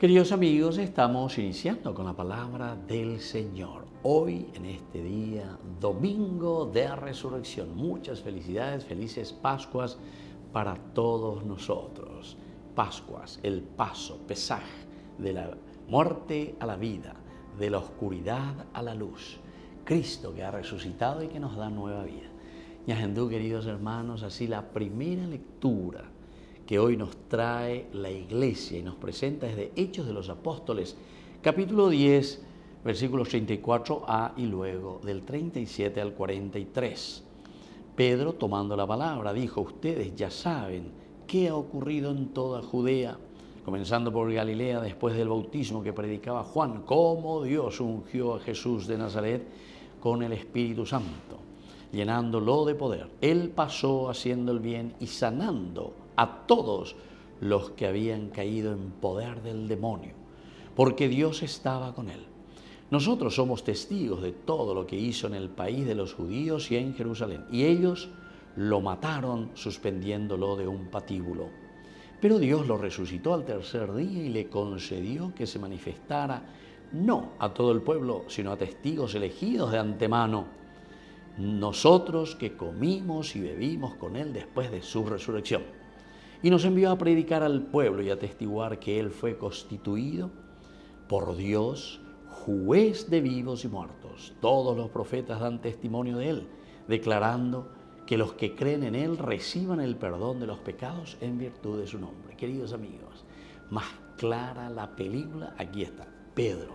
Queridos amigos, estamos iniciando con la palabra del Señor. Hoy, en este día, domingo de resurrección. Muchas felicidades, felices Pascuas para todos nosotros. Pascuas, el paso, Pesaj, de la muerte a la vida, de la oscuridad a la luz. Cristo que ha resucitado y que nos da nueva vida. Yahendú, queridos hermanos, así la primera lectura que hoy nos trae la Iglesia y nos presenta es de Hechos de los Apóstoles, capítulo 10, versículos 34a y luego del 37 al 43. Pedro, tomando la palabra, dijo: ustedes ya saben qué ha ocurrido en toda Judea, comenzando por Galilea después del bautismo que predicaba Juan, cómo Dios ungió a Jesús de Nazaret con el Espíritu Santo, llenándolo de poder. Él pasó haciendo el bien y sanando a todos los que habían caído en poder del demonio, porque Dios estaba con él. Nosotros somos testigos de todo lo que hizo en el país de los judíos y en Jerusalén, y ellos lo mataron suspendiéndolo de un patíbulo. Pero Dios lo resucitó al tercer día y le concedió que se manifestara no a todo el pueblo, sino a testigos elegidos de antemano, nosotros que comimos y bebimos con él después de su resurrección. Y nos envió a predicar al pueblo y a atestiguar que él fue constituido por Dios juez de vivos y muertos. Todos los profetas dan testimonio de él, declarando que los que creen en él reciban el perdón de los pecados en virtud de su nombre. Queridos amigos, más clara la película, aquí está, Pedro,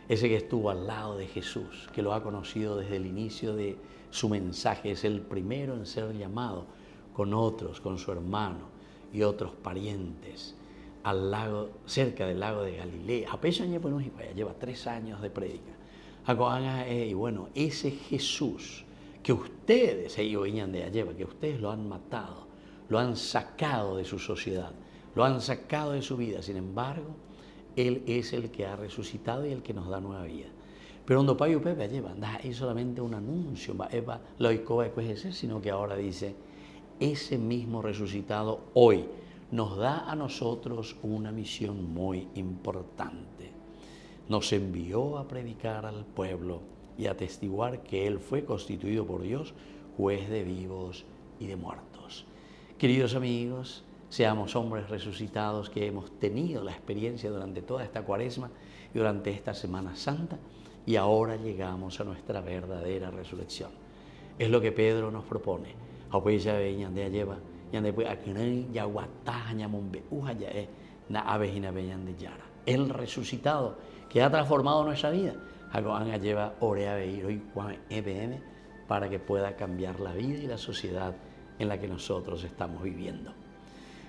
ese que estuvo al lado de Jesús, que lo ha conocido desde el inicio de su mensaje, es el primero en ser llamado con otros, con su hermano y otros parientes, al lago, cerca del lago de Galilea. Lleva 3 años de prédica. Y bueno, ese Jesús que ustedes, que ustedes lo han matado, lo han sacado de su sociedad, lo han sacado de su vida. Sin embargo, Él es el que ha resucitado y el que nos da nueva vida. Pero cuando Payo Pepe lleva, es solamente un anuncio, sino que ahora dice, ese mismo resucitado hoy nos da a nosotros una misión muy importante. Nos envió a predicar al pueblo y a atestiguar que Él fue constituido por Dios juez de vivos y de muertos. Queridos amigos, seamos hombres resucitados que hemos tenido la experiencia durante toda esta Cuaresma y durante esta Semana Santa, y ahora llegamos a nuestra verdadera resurrección. Es lo que Pedro nos propone. El resucitado que ha transformado nuestra vida para que pueda cambiar la vida y la sociedad en la que nosotros estamos viviendo.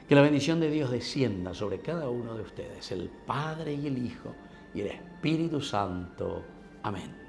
Que la bendición de Dios descienda sobre cada uno de ustedes, el Padre y el Hijo y el Espíritu Santo. Amén.